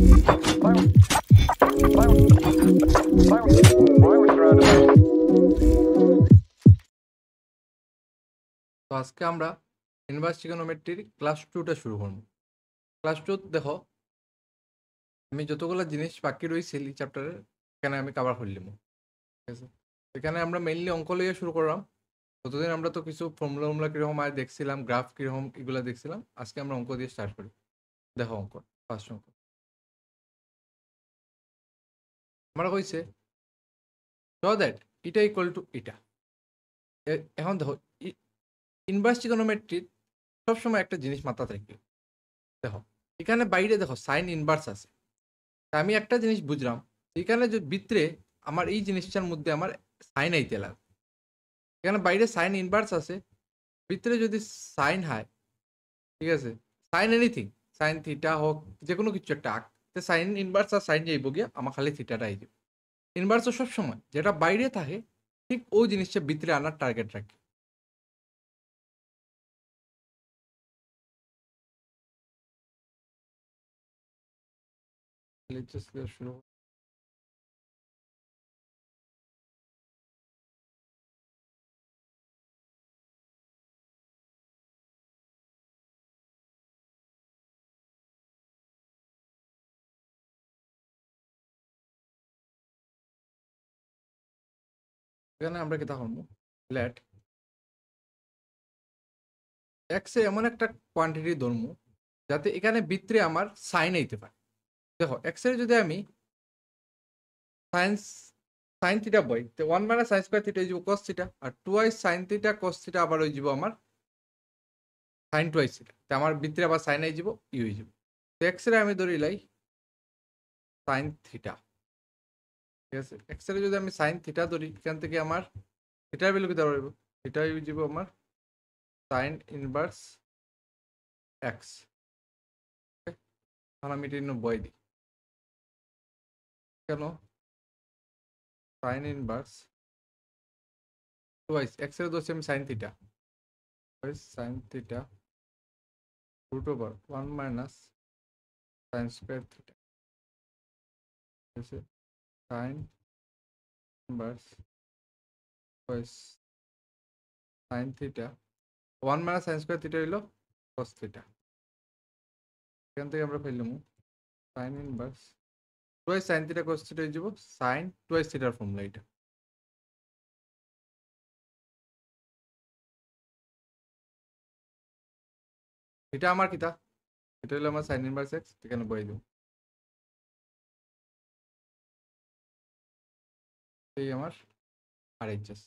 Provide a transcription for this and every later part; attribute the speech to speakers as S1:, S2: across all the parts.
S1: তো আজকে আমরা ইনভার্স ট্রিগোনোমেট্রির ক্লাস 2টা শুরু করব। ক্লাস 2 দেখো আমি যতগুলো জিনিস বাকি রয়েছে এই চ্যাপ্টারের এখানে আমি কভার করলাম। ঠিক আছে, এখানে আমরা মেইনলি অঙ্ক লিয়ে শুরু করলাম। ততদিন আমরা তো কিছু ফর্মুলা কিরকম আর দেখছিলাম, গ্রাফ কিরকম এগুলো দেখছিলাম। আজকে আমরা অঙ্ক দিয়ে স্টার্ট করি। দেখো অঙ্ক, ফার্স্ট অঙ্ক আমরা কইছে শো দ্যাট এটা ইকুয়াল টু এটা। এখন দেখো ইনভার্স ট্রিগোনোমেট্রির সবসময় একটা জিনিস মাথা থাকবে। দেখো এখানে বাইরে দেখো সাইন ইনভার্স আছে। তা আমি একটা জিনিস বুঝলাম, এখানে যে ভিতরে আমার এই জিনিসটার মধ্যে আমার সাইন আইতে লাগবে। এখানে বাইরে সাইন ইনভার্স আছে, ভিতরে যদি সাইন হয়, ঠিক আছে, সাইন এনিথিং, সাইন থিটা হোক, যে কোনো কিছু একটা আঁক, সাইন ইনভার্স আর সাইন যাইব গিয়া আমার খালি থিটাটা আই যাবে। ইনভার্সও সবসময় যেটা বাইরে থাকে ঠিক ওই জিনিসটা ভিতরে আনার টার্গেট রাখে। শুরু এখানে আমরা কি তখন লেট এক্স এমন একটা কোয়ান্টিটি ধরবো যাতে এখানে ভিতরে আমার সাইন আইতে পারে। দেখো এক্স এর যদি আমি সাইন্স সাইন থিটা বই তো 1 মাইনাস সাইন স্কয়ার থিটা হয়ে যাব cos থিটা, আর 2i sine theta cos theta আবার হয়ে যাব আমার সাইন 2i থিটা। তো আমার ভিতরে আবার সাইন আই যাব ই হয়ে যাব। তো এক্স এর আমি ধরি লাই সাইন থিটা। ঠিক আছে, এক্স এর যদি আমি সাইন থিটা ধরি, এখান থেকে আমার থিটার ভ্যালু কত পারবো, থিটা হয়ে যাব আমার সাইন ইনভার্স এক্স। তাহলে আমি এটা বই দিই কেন, সাইন ইনভার্স 2i এক্স এর ধরছি আমি sine theta, sine theta root over 1 minus sine square theta. ঠিক আছে, sine inverse sine theta 1 minus sine square theta হইল cos থিটা। এখান থেকে আমরা পেলাম sine inverse 2i sine theta cos theta হয়ে যাব সাইন 2i থিটার ফর্মুলা এটা। এটা আমার কিতা, এটা হলো আমার সাইন ইনভার্স এক্স, এখানে বই দেব। এই আমার আরএইচএস।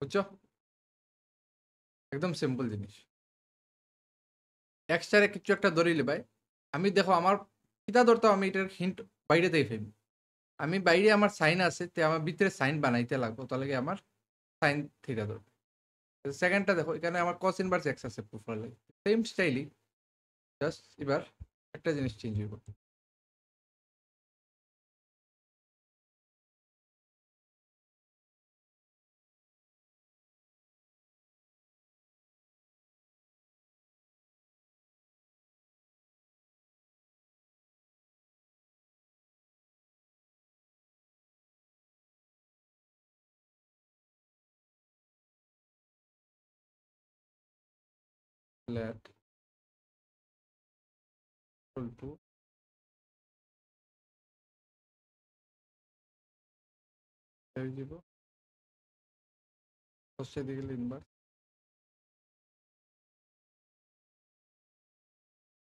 S1: বুঝছো, একদম সিম্পল জিনিস। এক্সট্রা কিছু একটা ধরিলে ভাই, আমি দেখো আমার কিতা ধরতো, আমি এটার হিন্ট বাইরে দিয়ে ফেলি। আমি বাইরে আমার সাইন আছে, তে আমার ভিতরে সাইন বানাইতে লাগবো, তাহলে কি আমার সাইন থিটা ধরবে। সেকেন্ডটা দেখো এখানে আমার cos ইনভার্স এক্স আছে প্রোফাইলে, সেম স্টাইলই, জাস্ট এবার একটা জিনিস চেঞ্জ হইব। লেট ইকুয়াল টু দিব ফার্স্টে দিয়ে গেলে ইনভার্স।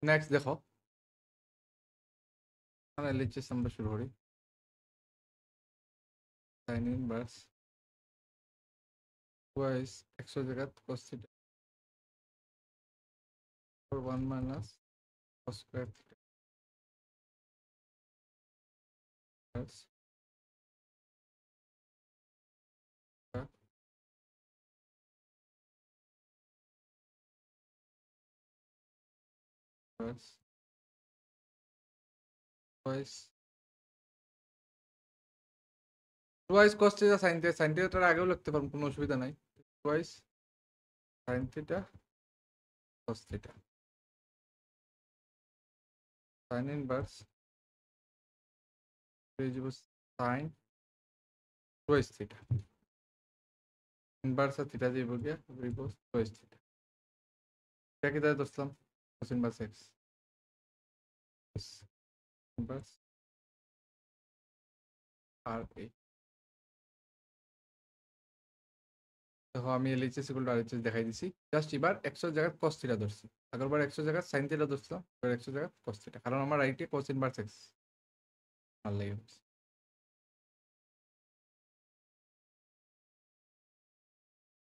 S1: নেক্সট দেখো আমরা লিখছি, আমরা শুরু করি সাইন ইনভার্স ওয়াইস এক্স জায়গা cos theta 1 minus cos square theta twice twice cos theta sine theta, sine থিটার আগেও লিখতে পারবো, কোনো অসুবিধা নাই। Twice sine theta cos theta sin inverse sin twice theta inverse theta দিব গিয়া reverse twice theta এটা কি দাঁড়া দোস্তাম cos inverse x inverse আর এই দেখো আমি LHS equal to RHS দেখাই দিছি জাস্ট এবার 100 এর জায়গায় cos theta ধরছি আগেরবার 100 এর জায়গায় sin theta ধরছিলাম এবার 100 এর জায়গায় cos theta কারণ আমার রাইটে cos inverse x আর লাগে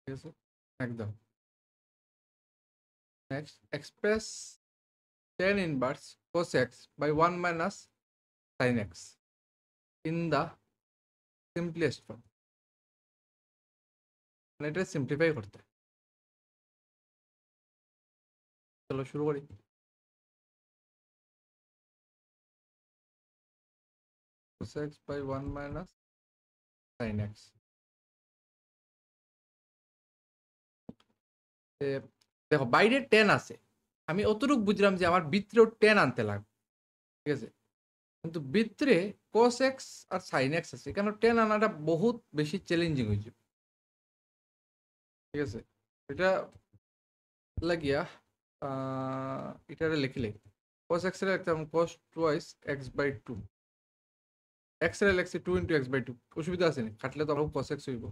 S1: ঠিক আছে একদম next express tan inverse cos x by 1 minus sin x in the simplest form মানে এটা সিম্পলিফাই করতে চলো শুরু করি cos x by 1 minus sin x দেখো বাইরে tan আছে আমি অতটুকু বুঝলাম যে আমার ভিতরেও tan আনতে লাগবে ঠিক আছে কিন্তু ভিতরে cos x আর sin x আছে কেন tan আনাটা বহুত বেশি চ্যালেঞ্জিং হয়ে যাবে ঠিক আছে এটা লাগিয়া এটারে লিখলে cos x এর লিখতাম cos twice x by 2 x এর লিখছি 2 into x by 2 অসুবিধা আছে না কাটলে তো আমরা cos x হইব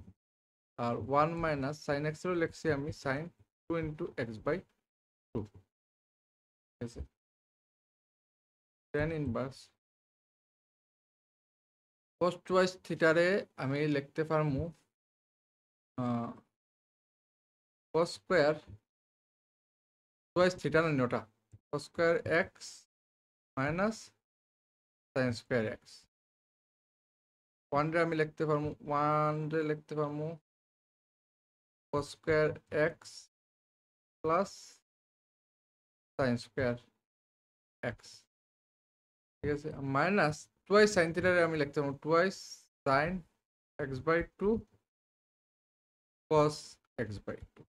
S1: আর 1 minus sin x এর লিখছি আমি sin 2 into x by 2 ঠিক আছে tan inverse cos twice theta রে আমি লিখতে পারমু cos square twice theta না নটা cos square x minus sin square x 1 রে আমি লিখতে পারমু 1 রে লিখতে পারমু cos square x plus sin square x ঠিক আছে মাইনাস twice sin theta রে আমি লিখতে পারমু twice sin x by 2 cos x by 2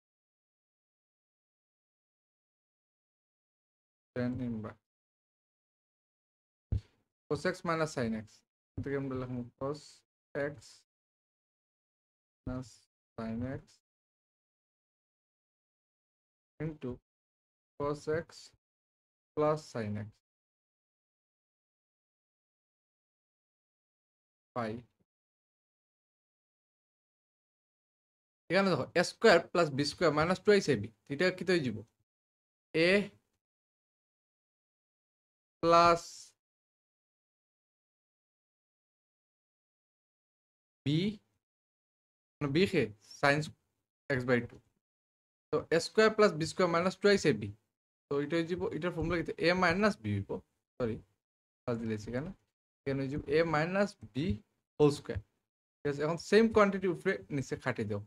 S1: tan inverse cos x minus sin x থেকে আমরা লিখবো cos x minus sin x into cos x plus sin x পাই এখানে দেখো a square plus b square minus 2ab এটা কি হয়ে যাব a plus b b কে sin x by 2 তো a square plus b square minus 2ab তো এটা হয়ে যাব এটার ফর্মুলা কি a মাইনাস b হইব সরি কাজ দিলেছি কেন কেন হয়ে যাব a minus b whole square ঠিক আছে এখন সেম কোয়ান্টিটি উপরে নিচে খাটি দাও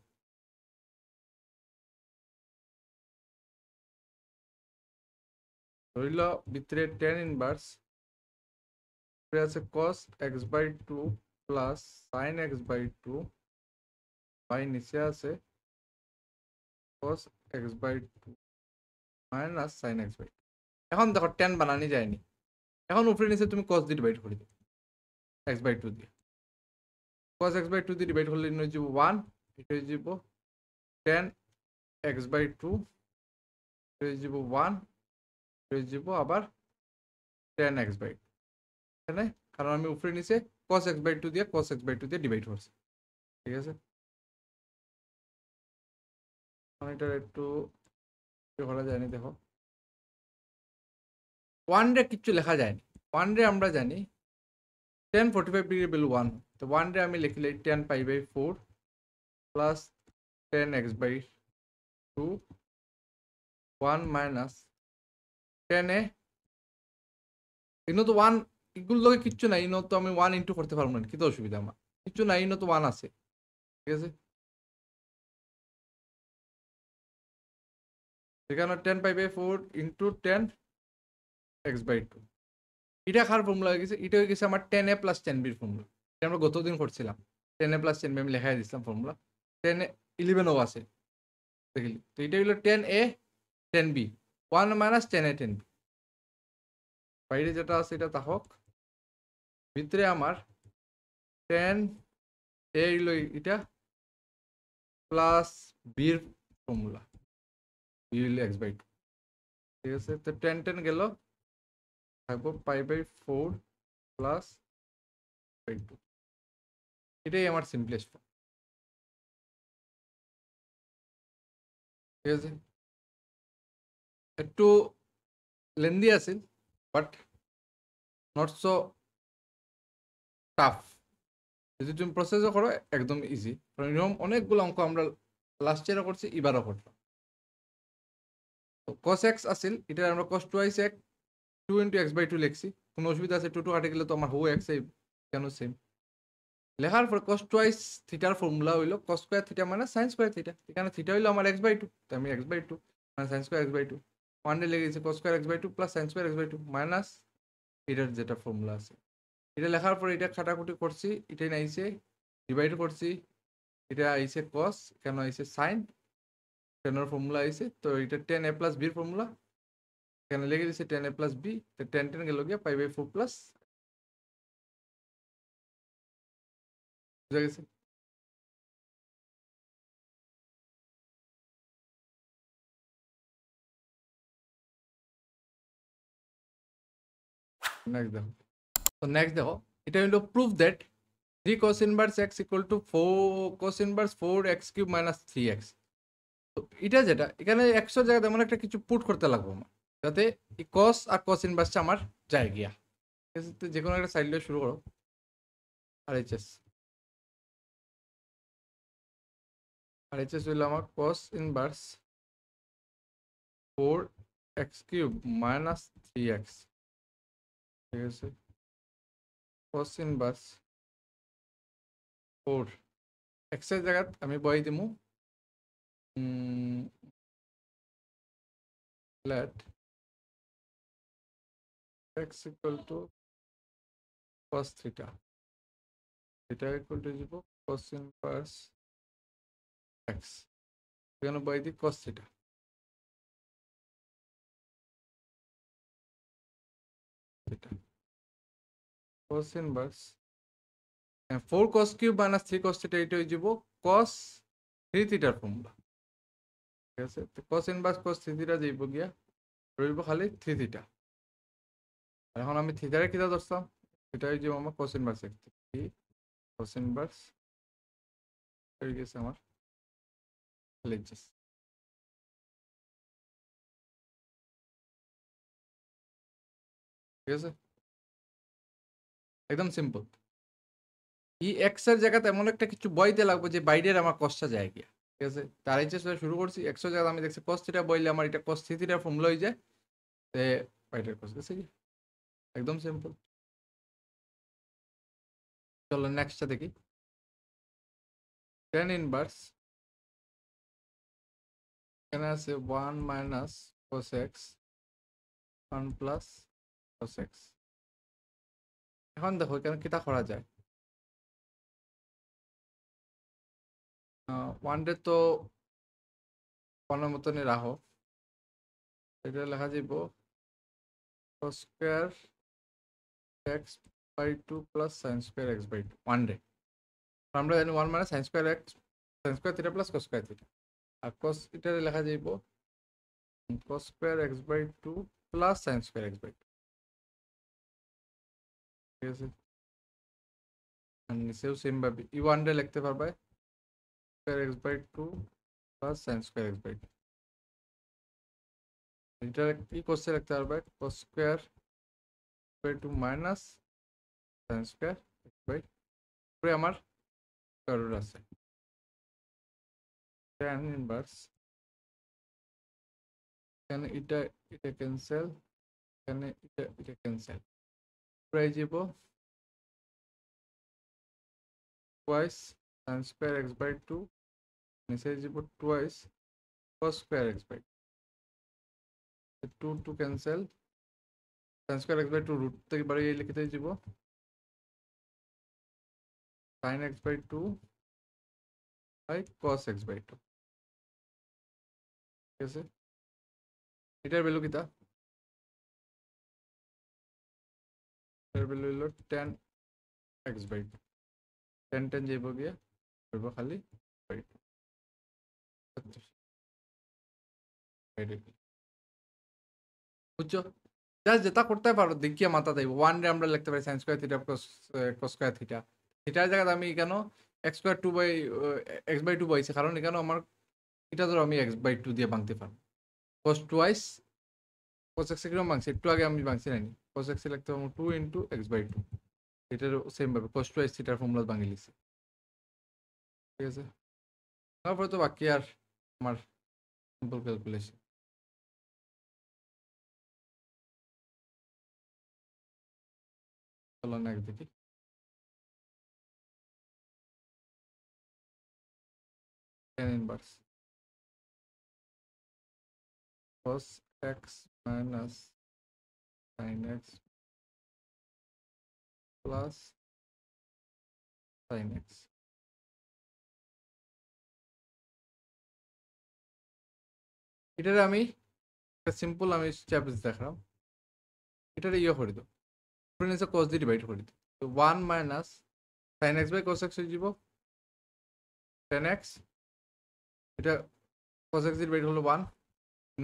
S1: ধরিল ভিতরে tan ইনভার্স উপরে আছে cos x by 2 plus sin x by 2 by নিচে আছে cos x by 2 minus sin x by 2 এখন দেখো tan বানানি যায়নি এখন উপরে নিচে তুমি cos দিয়ে ডিভাইড করে দাও x by 2 দিয়ে cos x by 2 দিয়ে ডিভাইড করলে হয়ে যাব 1 এটা হয়ে যাব tan x by 2 এটা হয়ে যাব 1 এটা হয়ে যাব আবার tan x by 2 এখানে কারণ আমি উপরে নিচে cos x by 2 দিয়ে cos x by 2 দিয়ে ডিভাইড করছি ঠিক আছে এটা একটু করা যায়নি দেখো 1 রে কিছু লেখা যায়নি 1 রে আমরা জানি tan 45 ডিগ্রি ভ্যালু 1 তো 1 রে আমি লিখলে tan pi by 4 plus tan x by 2 1 minus tan a ইনো তো 1 ইকুয়াল লগে কিছু নাই ইনো তো আমি 1 ইনটু করতে পারবো না কি তো অসুবিধা আমার কিছু নাই ইনো তো 1 আছে ঠিক আছে এখানে 10 pi by 4 into 10 x by 2 এটা কার ফর্মুলা হয়ে গেছে এটা হয়ে গেছে আমার 10a প্লাস 10b এর ফর্মুলা এটা আমরা গতদিন করছিলাম 10a প্লাস 10b আমি লেখাই দিছিলাম ফর্মুলা 10 11 ও আছে দেখলি তো এটা হলো 10a 10b 1 মাইনাস টেন এ টেন বি, বাইরে যেটা আছে এটা থাকক, ভিতরে আমার টেন এ হইল এটা প্লাস বির ফর্মুলা, বি হইল এক্স বাই টু। ঠিক আছে, তো টেন টেন গেল, থাকবো pi by four plus by two. এটাই আমার সিম্পলেস্ট ফর্ম। ঠিক আছে, একটু লেন্দি আছে বাট নট সো টাফ। যদি তুমি প্রসেসও করো একদম ইজি, কারণ এরকম অনেকগুলো অঙ্ক আমরা লাস্ট ইয়ারও করছি, এবারও করলাম। তো কস এক্স আসিল, এটা আমরা cos twice x two into x by two লিখছি, কোনো অসুবিধা আছে? টু টু কাটে গেলে তো আমার হো এক্স কেন সেম লেখার পর কস টুয়াইস থিটার ফর্মুলা হইলো কস স্কোয়ার থিটা মানে সাইন স্কোয়ার থিটা। এখানে থিটা হইলো আমার এক্স বাই টু, তো আমি এক্স বাই টু মানে sine square x by two, one day লেগেছে cos square x by two plus sine square x by two minus এটার যেটা ফর্মুলা আছে। এটা লেখার পর এটা খাটাকুটি করছি, এটাই আইসে ডিভাইড করছি, এটা আইসে কস, কেন আইসে সাইন, টেনের ফর্মুলা আইসে, তো এটা টেন এ প্লাস বির ফর্মুলা, এখানে লেগে দিচ্ছে টেন এ প্লাস বি, তো টেন টেন গেল গিয়ে পাই বাই ফোর প্লাস। বুঝা গেছে? নেক্সট দেখো, তো নেক্সট দেখো, এটা হলো proof that 3 cos inverse x equal to 4 cos inverse 4x cube minus 3x। তো এটা যেটা এখানে 100 জায়গায় তেমন একটা কিছু পুট করতে লাগবে আমার, যাতে এই cos আর cos ইনভার্সটা আমার যায় গিয়া। ঠিক আছে, তো যে কোনো একটা সাইড দিয়ে শুরু করো। আর এইচএস হইলো আমার cos inverse 4x cube minus 3x। ঠিক আছে, cos ইনভার্স 4 x এর জায়গায় আমি বই দিমু let x equal to cos theta, theta equal to দিব cos inverse x, এখানে বই দিই cos theta। theta cos inverse 4 cos cube minus 3 cos theta, এটা হয়ে যাব cos 3 theta ফর্মুলা। ঠিক আছে, তো cos inverse cos 3 theta যাইব গিয়া রইব খালি 3 theta। এখন আমি থিটারে কিটা ধরতাম, এটা হয়ে যাব আমার cos inverse x, 3 cos inverse হয়ে গেছে আমার LHS। ঠিক আছে, একদম সিম্পল। ই এক্স এর জায়গাতে এমন একটা কিছু বইতে লাগবে যে বাইরের আমার কষ্টটা যায় গিয়া। ঠিক আছে, তার এইচএস শুরু করছি, একশো জায়গা আমি দেখছি কস থিটা বইলে আমার এটা কস থ্রি থিটা ফর্মুলা হয়ে যায়, তে বাইরের কস গেছে কি, একদম সিম্পল। চলো নেক্সটটা দেখি। টেন ইনভার্স, এখানে আছে 1 minus cos x 1 plus cos x। এখন দেখো এখানে কিটা করা যায়, ওয়ান ডে তো ওয়ানের মতনই রাখো, এটা লেখা যাইব cos square x by two plus sine square x by two one day. আমরা জানি 1 মানে sine square x sine square theta plus cos square theta, আর cos এটা লেখা যাইব cos square x by two plus sine square x by two. ঠিক আছে, আর নিচেও সেম ভাবে ই ওয়ান ডে লিখতে পারবে square x by two plus sine square x by two. এটা কি করছে লিখতে পারবে cos square by two minus sine square x by two, আমার স্কোয়ার রুট আছে tan ইনভার্স, এখানে এটা এটা ক্যান্সেল, এখানে এটা এটা ক্যান্সেল, প্রায় যাব twice sine square x by two, নিচে যাব twice cos square x by two, two cancel, sine square x by two root থেকে বাড়িয়ে লিখতে যাব sin x by two by cos x by two. ঠিক আছে, এটার ভ্যালু কিতা? এটার ভ্যালু হলো 10x/2 10 যাইব গিয়া করবো খালি বাই 2 বুঝছো? জাস্ট যেটা করতে পারো দেখিয়ে মাথা দেব, ওয়ান রে আমরা লিখতে পারি sign square theta cos square theta. থিটার জায়গায় আমি কেন x/2 পাইছি, কারণ এখানে আমার এটা ধরো আমি x/2 দিয়ে ভাঙতে পারবো। cos টুয়াইস cos x কিরকম ভাঙছি একটু আগে আমি ভাঙছি নাকি, cos x লিখতে পারবো 2 × x/2, এটারও সেম ভাবে cos টুয়াইস থিটার ফর্মুলা ভাঙি লিখছি। ঠিক আছে, তারপরে তো বাকি আর আমার সিম্পল ক্যালকুলেশন। চলো না দেখি। tan inverse cos x minus sin x plus sin x। এটারে আমি সিম্পল আমি স্টেপস দেখালাম, এটারে ইয়ে করে দাও, নিচে cos দিয়ে ডিভাইড করে দিই, তো 1 minus sin x by cos x হয়ে যাব 10x, এটা cos x ডিভাইড হলো 1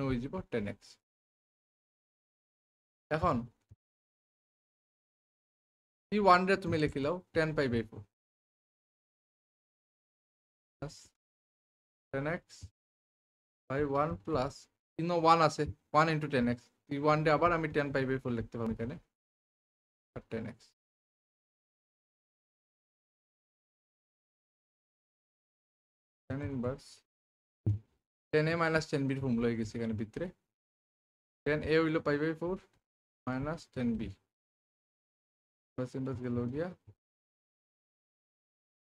S1: হয়ে যাব 10x। এখন এই 1 রে তুমি লিখে লাও 10π/4 প্লাস 10x বাই 1 প্লাস 1 আছে 1 × 10x, এই 1 রে আবার আমি 10π/4 লিখতে পারবো এখানে আর 10x। tan inverse 10a minus 10b এর ফর্মুলা হয়ে গেছে এখানে ভিতরে, 10a হইলো π/4 মাইনাস 10b প্লাস ইনভার্স গেল গিয়া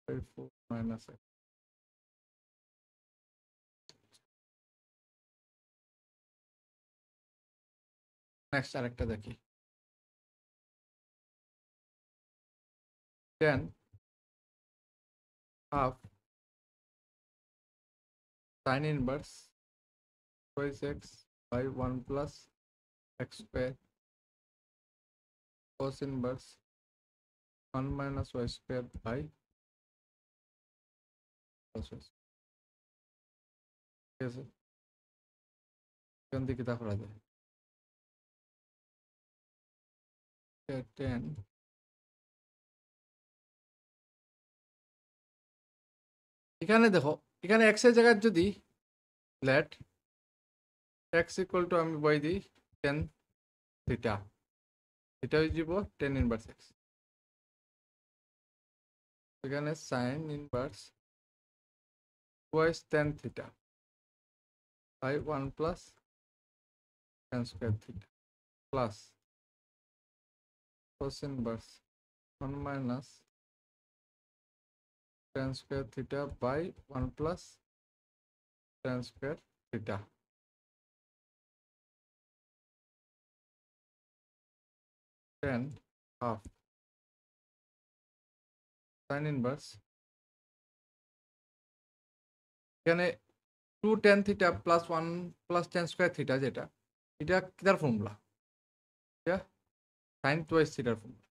S1: 4 মাইনাস x। নেক্সট আরেকটা দেখি, 10 half sin inverse twice x by 1 plus x square cos inverse 1 minus y square by cos y square। ঠিক আছে, এখান থেকে তা করা যায় 10, এখানে দেখো এখানে x এর জায়গায় যদি লেট x ইকুয়াল টু আমি বই দিই 10 থিটা, এটা হয়ে যাব 10 ইনভার্স x, এখানে sin inverse twice 10 theta by 1 plus tan square theta plus cos inverse 1 minus tan square theta by 1 plus tan square theta। 10 half sin inverse এখানে 2 tan theta plus 1 plus tan square theta, যেটা এটা কিটার formula, এটা sin twice theta formula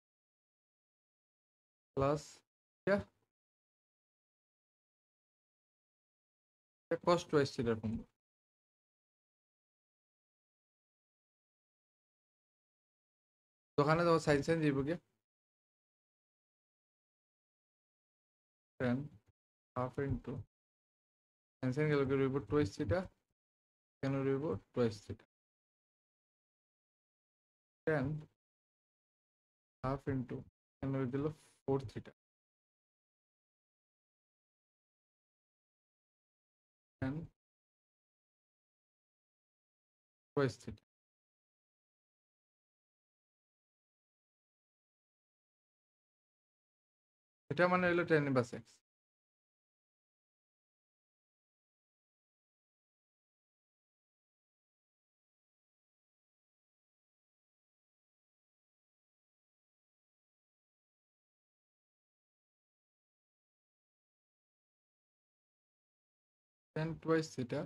S1: plus এটা cos twice theta formula. তো ওখানে তো sin sin দিব কি 10 half into sin sin গেল কি রইব twice theta, কেন রইব twice theta 10 half into কেন রয়ে গেল 4 theta 10 twice theta। এটা মানে হলো 10 ইনভার্স x। 10 twice theta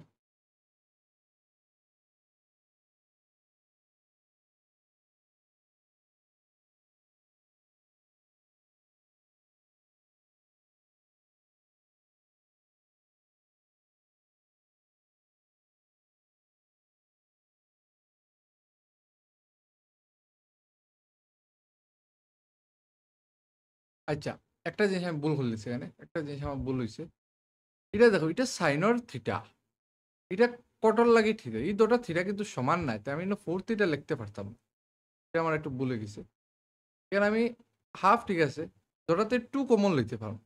S1: আচ্ছা, একটা জিনিস আমি ভুল করতেছি এখানে, একটা জিনিস আমার ভুল হয়েছে। এটা দেখো, এটা সাইনর থিটা, এটা কটর লাগে থিটা, এই দুটো থিটা কিন্তু সমান নাই, তাই আমি ফোর থিটা লিখতে পারতাম না। এটা আমার একটু ভুলে গেছে। এখানে আমি হাফ, ঠিক আছে, দুটাতে টু কমন লইতে পারবো,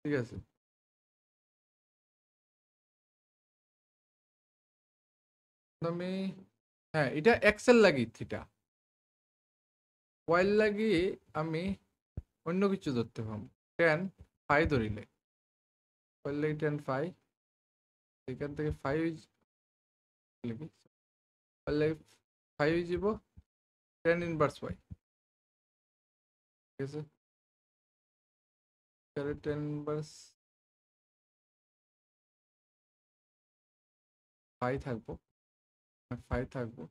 S1: ঠিক আছে। আমি, হ্যাঁ, এটা এক্সেল লাগি থিটা, ওয়াইল লাগি আমি অন্য কিছু ধরতে পারবো, টেন ফাই ধরিলে, ওয়াইল লাগি টেন ফাই, এখান থেকে ফাইভ লিখি, ওয়াইল লাগি ফাইভ যাব টেন ইনভার্স ওয়াই, ঠিক আছে। টেন ইনভার্স ফাই থাকবো, ফাই থাকবো,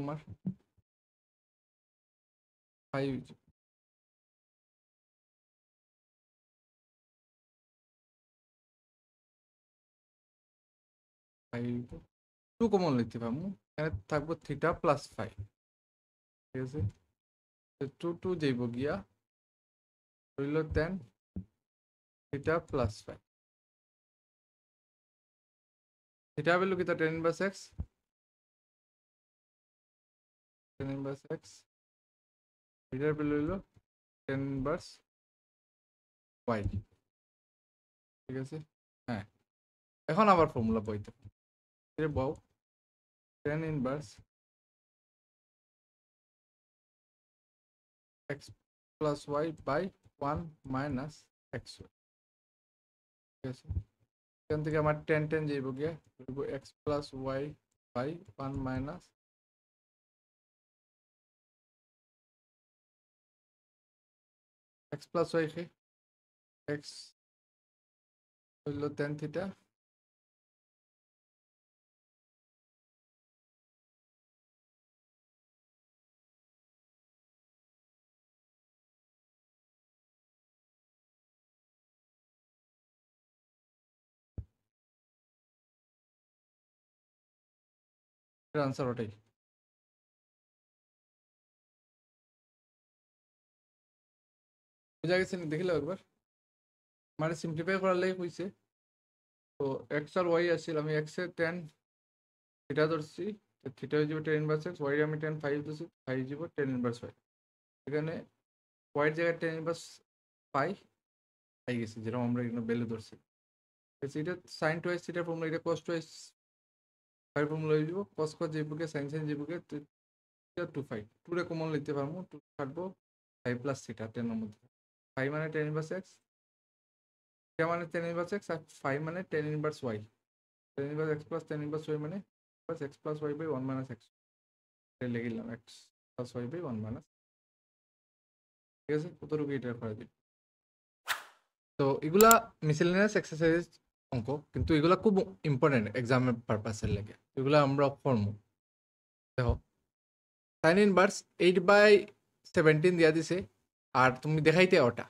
S1: আমার ফাইভ, ফাইভ টু কমন লিখতে পারবো, এখানে থাকবো থিটা প্লাস ফাইভ, ঠিক আছে। টু টু যাইব গিয়া রইল tan theta plus five, theta value কি, tan inverse x, tan inverse x, থিটার ভ্যালু হইল টেন ইনভার্স ওয়াই, ঠিক আছে। হ্যাঁ, এখন আবার ফর্মুলা বইতে বউ, tan inverse x plus y by one minus x y, ঠিক আছে। এখান থেকে আমার টেন টেন যাইব গিয়া x plus y by one minus x plus y, x হইল টেন থিটা আনসার ওটাই। বুঝা গেছে, দেখিল একবার, মানে সিম্পলিফাই করার লাগে কইছে। তো এক্স আর ওয়াই আসছিল, আমি এক্স এর টেন থিটা ধরছি, থিটা হয়ে যাবে টেন ইনভার্স এক্স, ওয়াই আমি টেন ফাইভ ধরছি, ফাইভ যাব টেন ইনভার্স ওয়াই, এখানে ওয়াইয়ের জায়গায় টেন ইনভার্স ফাইভ পাই গেছি, যেরকম আমরা এখানে ভ্যালু ধরছি। এটা সাইন টু এস থিটার ফর্মুলা, এটা cos two s five formula হয়ে যাব, কস কস যাইবকে সাইন সাইন যাইবকে টু ফাইভ, টু রে কমন লিখতে পারবো, টু কাটবো ফাইভ প্লাস থিটা টেনের মধ্যে, ফাইভ মানে টেন ইনভার্স এক্স, থিটা মানে টেন ইনভার্স এক্স, আর ফাইভ মানে tan inverse y, tan inverse x plus tan inverse y মানে x plus y by one minus x, লিখে দিলাম x plus y by one minus, ঠিক আছে। কতটুকু এটা করে দিই। তো এগুলা মিসেলেনিয়াস এক্সারসাইজ অঙ্ক, কিন্তু এগুলা খুব ইম্পর্টেন্ট এক্সামের পারপাসের লাগে, এগুলা আমরা ফর্ম দেখো, সাইন ইনভার্স 8/17 দিয়া দিছে, আর তুমি দেখাইতে ওটা,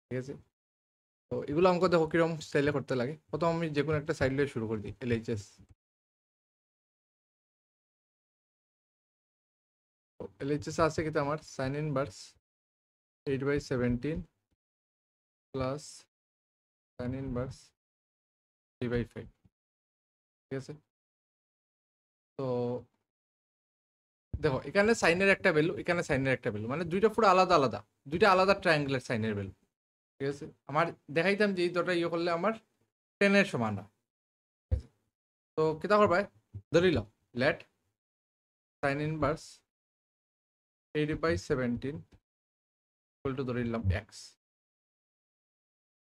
S1: ঠিক আছে। তো এগুলো অঙ্ক দেখো কিরকম স্টাইলে করতে লাগে। প্রথম আমি যে কোনো একটা সাইড দিয়ে শুরু করে দিই, এলএইচএস। এলএইচএস আছে কিন্তু আমার sign inverse 8/17 plus sign inverse 3/5, ঠিক আছে। তো দেখো, এখানে সাইনের একটা ভ্যালু, এখানে সাইনের একটা ভ্যালু, মানে দুইটা পুরো আলাদা আলাদা, দুইটা আলাদা ট্রায়াঙ্গেলের সাইনের ভ্যালু, ঠিক আছে। আমার দেখাইতাম যে এই দুটা ইয়ে করলে আমার 10-এর সমান হয়, ঠিক আছে। তো কিতা করবা, ধরিল let sine inverse 8/17 equal to ধরিলাম এক্স,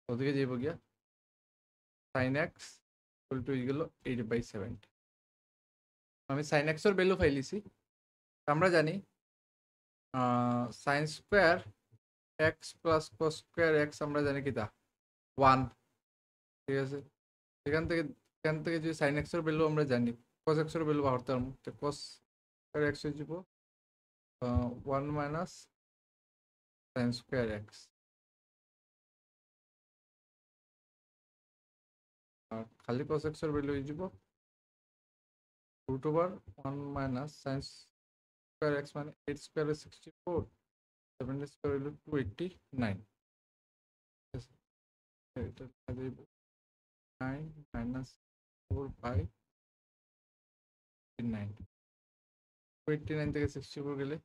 S1: ওদিকে যাইব গিয়া সাইন এক্স ইকুয়াল টু গেল 8/17, আমি সাইন এক্সের ভ্যালু ফাইলিছি। আমরা জানি sign square x plus cos square x, আমরা জানি কিতা ওয়ান, ঠিক আছে। এখান থেকে যদি সাইন এক্সের ভ্যালু আমরা জানি, কস এক্সের ভ্যালু বাড়তে পারবো, তো কস স্কোয়ার এক্স হয়ে যাব one minus sine square x, আর খালি কস এক্সের ভ্যালু হয়ে যাব root over one minus sines square x মানে 8 স্কোয়ার 64, 7 স্কোয়ার হলো 289। এটা লেখা যাইব 9 মাইনাস 4 বাই 9। 289 থেকে 64 গেলে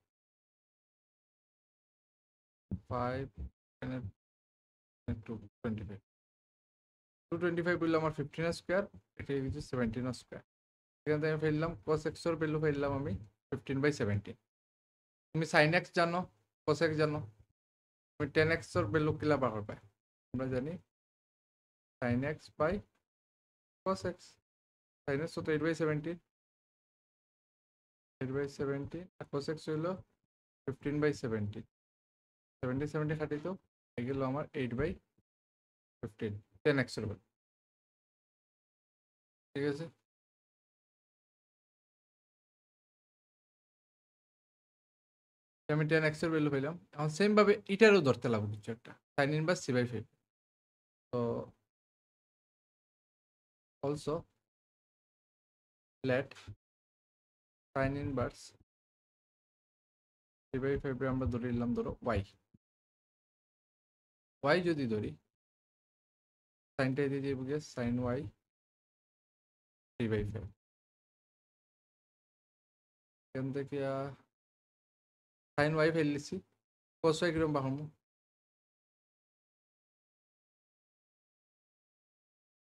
S1: 5 and 225। 225 বললো আমার 15 স্কোয়ার, এটা হচ্ছে 17 স্কোয়ার। এখান থেকে আমি ফেললাম cos x এর ভ্যালু ফেললাম আমি 15/17। তুমি sin x জানো, cos x জানো, তুমি 10x এর ভ্যালু কিলা বার করবে? আমরা জানি sin x by cos x। sin x তো 8/17, 8/17 আর cos x হইলো 15/17। 70 খাটি তো এগুলো আমার 8/15 10x এর ভ্যালু। ঠিক আছে, আমি 10x এর ভ্যালু পেলাম। এখন সেম ভাবে এটারও ধরতে লাগবে কিছু একটা, sin ইনভার্স c/5। তো also late sin inverse c/5 আমরা ধরে নিলাম ধরো y যদি ধরি সাইনটা দিয়ে যাবো গিয়ে sin y 3/5। এখান থেকে sin y ফেল দিচ্ছি, cos y কিরকম বাহামো?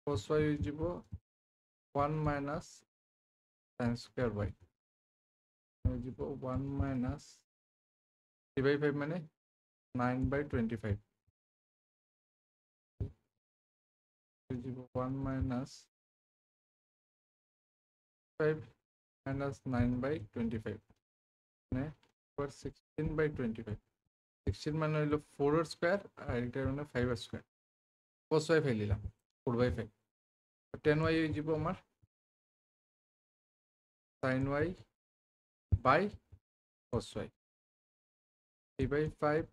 S1: cos y হয়ে যাব 1 মাইনাস sin স্কোয়ার y হয়ে যাব 1 মাইনাস 3/5 মানে 9/25 হয়ে যাব 1 মাইনাস 5 মাইনাস 9/25 মানে 16/25। 16 মানে হইলো 4 এর স্কোয়ার আর এটা মানে 5 এর স্কোয়ার। cos y ফেল দিলাম 4/5। 10y হয়ে যাব আমার sin y by cos y 3/5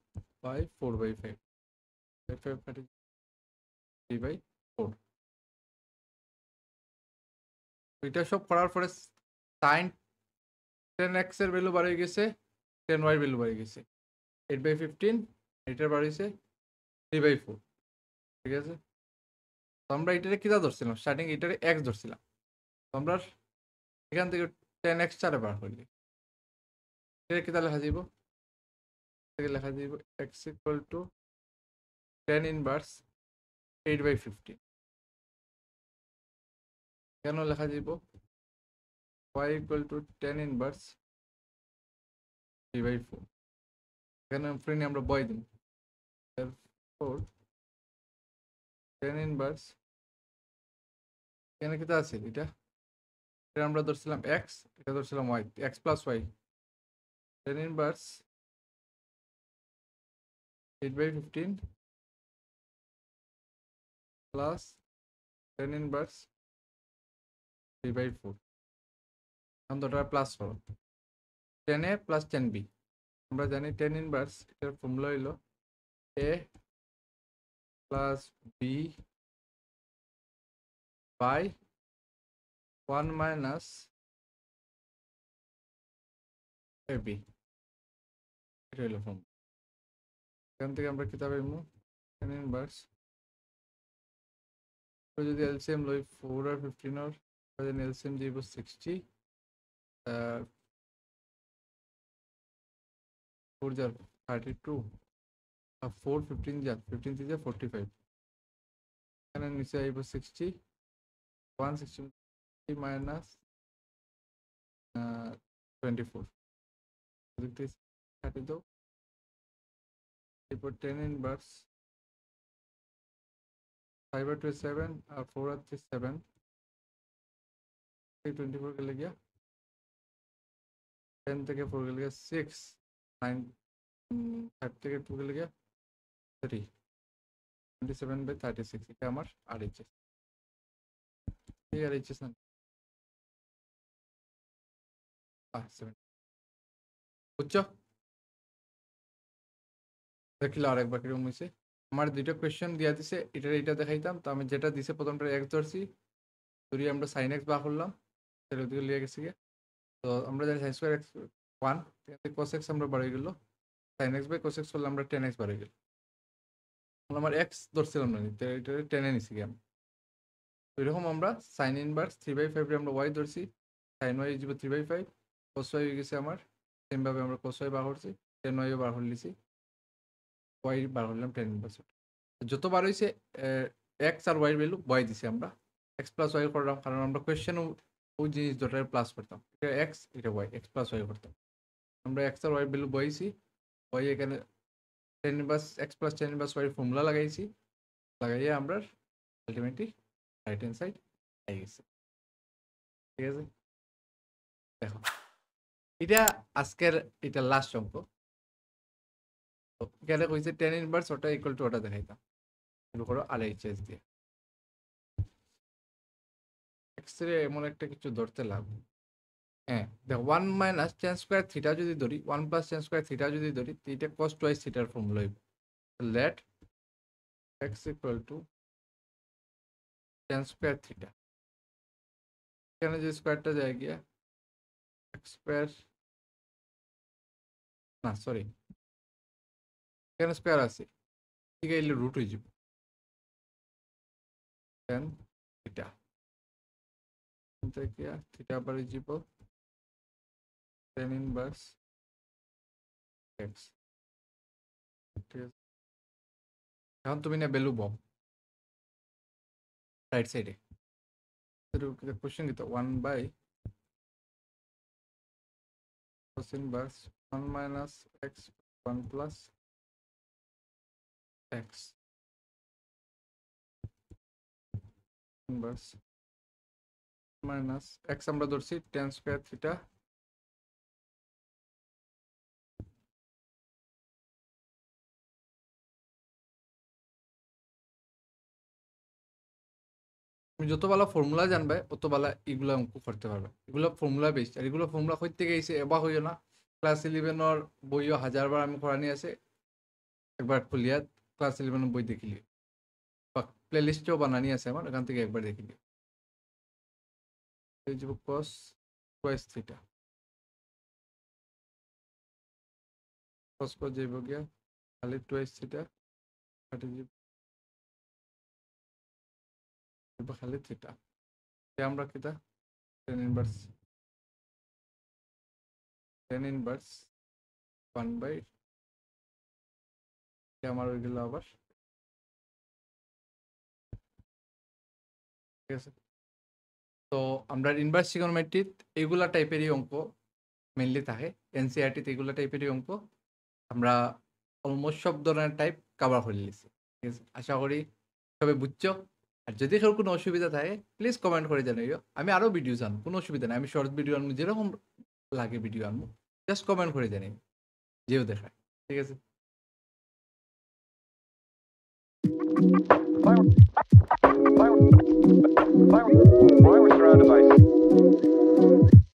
S1: by 4/5, 5 কাটি 3/4। এটা সব করার পরে sin 10x এর ভ্যালু বাড়িয়ে গেছে, 10y এর ভ্যালু বাড়িয়ে গেছে 8/15, এটার বাড়িয়েছে 3/4। ঠিক আছে, তো আমরা এটারে কিটা ধরছিলাম, স্টার্টিং এটারে x ধরছিলাম। তো আমরা এখান থেকে 10x চারে বার করলি এটা কিটা লেখা যাইব? থেকে লেখা যাইব x ইকুয়াল টু 10 ইনভার্স 8/15। কেন লেখা যাইব? y equal to 10 inverse 3/4। এখানে ফ্রেন্ড আমরা বয় দিন, therefore 10 ইনভার্স এখানে কিটা আছে এটা আমরা ধরছিলাম x, এটা ধরছিলাম y, x plus y। 10 inverse 8/15 plus 10 inverse 3/4। এখন দুটো প্লাস করো, 10a প্লাস 10b। আমরা জানি 10 ইনভার্স এটার ফর্মুলা হইলো a plus b by 1 minus ab। এটা হইলো ফর্মুলা। এখান থেকে আমরা কিতাব পাইমু 10 ইনভার্স যদি এলসিএম লই 4 আর 15 এর এলসিএম দিব 60, 4 jar 32 আর 4 15 jar 15 3 jar 45। এখানে নিচে আইব 60 160 মাইনাস 24 দেখতে কাটি দাও। এরপর 10 ইনভার্স 5 আর 2 7 আর 4 আর 3 7 24 গেলে গিয়া 10 থেকে 4 গেলে গিয়া 6 9 5 থেকে 2 গেলে গিয়া 3 27/36। এটা আমার RHS। এই RHS না 7 বুঝছো? দেখলে আরেকবার কিরকম হয়েছে। আমার দুইটা কোয়েশ্চেন দিয়া দিছে, এটা দেখাইতাম, তো আমি যেটা দিছে প্রথমটা x ধরছি, ধরি আমরা sin x বার করলাম, সেটা ওদিকে লিয়ে গেছে গিয়ে। তো আমরা জানি sin square x 1 cos x আমরা বার হয়ে গেল, sin x cos x করলে আমরা tan x বার হয়ে গেল। আমার x ধরছিলাম না, এটা টেনে নিছি কি আমি। এরকম আমরা sin ইনভার্স 3/5 রে আমরা y ধরছি, sin y is 3/5, cos y হয়ে গেছে আমার, সেম ভাবে আমরা cos y বার করছি, tan y ও বার করে নিছি, y বার করলাম tan ইনভার্স। যত বার হইছে x আর y এর ভ্যালু y দিছি আমরা, x প্লাস y করলাম, কারণ আমরা কোশ্চেনে ওই জিনিস দুটার প্লাস করতাম, এটা x এটা y, x প্লাস y করতাম। আমরা x আর y ভ্যালু বইছি, y এখানে tan inverse x plus tan inverse y এর ফর্মুলা লাগাইছি, লাগাইয়ে আমরা আলটিমেটলি রাইট হ্যান্ড সাইড পেয়ে গেছে। ঠিক আছে, দেখো এটা আজকের এটা লাস্ট অঙ্ক। এখানে কইছে tan ইনভার্স ওটা ইকুয়াল টু ওটা দেখাইতাম, শুরু করো RHS দিয়ে। এক্স-রে এমন একটা কিছু ধরতে লাভ, হ্যাঁ দেখো 1 মাইনাস tan স্কয়ার থিটা যদি ধরি, 1 প্লাস tan স্কয়ার থিটা যদি ধরি, এটা cos টুয়াইস থিটার ফর্মুলা হইবে, let x equal to tan square theta. এখানে যে স্কয়ারটা যায় গিয়া x স্কয়ার, না সরি এখানে স্কয়ার আছে, ঠিক আছে, রুট হয়ে যাবে tan থিটা, থেকে থিটা বাড়ি যাব tan ইনভার্স x। ঠিক আছে, এখন তুমি না ভ্যালু বম রাইট সাইডে, কোশ্চেন কি তো 1 by cos inverse 1 minus x 1 plus x inverse minus x আমরা ধরছি tan স্কয়ার থিটা, তুমি যত ভালো ফর্মুলা জানবে তত ভালো এগুলো অঙ্ক করতে পারবে, এগুলো ফর্মুলা বেসড, আর এগুলো ফর্মুলা করতে গেছে এবার হইও না, ক্লাস 11 বইও 1000বার আমি করানি আছে, একবার খুলিয়া ক্লাস 11 বই দেখিলি বা প্লে লিস্টেও বানানি আছে আমার, এখান থেকে একবার দেখিলি। এই যে cos twice theta, cos cos যাইব গিয়া খালি টুয়াইস থিটা কাটে যাব খালি থিটা, আমরা কিটা tan ইনভার্স 1 বাই আমার হয়ে গেল আবার। ঠিক আছে, তো আমরা ইনভার্স ট্রিগোনোমেট্রি এগুলা টাইপেরই অঙ্ক মেইনলি থাকে, এনসিইআরটি তে এগুলা টাইপেরই অঙ্ক আমরা অলমোস্ট সব ধরনের টাইপ কভার করে নিয়েছি। ঠিক আছে, আশা করি সবাই বুঝছো, আর যদি কেউ কোনো অসুবিধা থাকে প্লিজ কমেন্ট করে জানাইও, আমি আরও ভিডিও আনবো, কোনো অসুবিধা নেই, আমি শর্ট ভিডিও আনবো, যেরকম লাগে ভিডিও আনবো, জাস্ট কমেন্ট করে জানাই যেও দেখায়। ঠিক আছে,
S2: Why we're surrounded by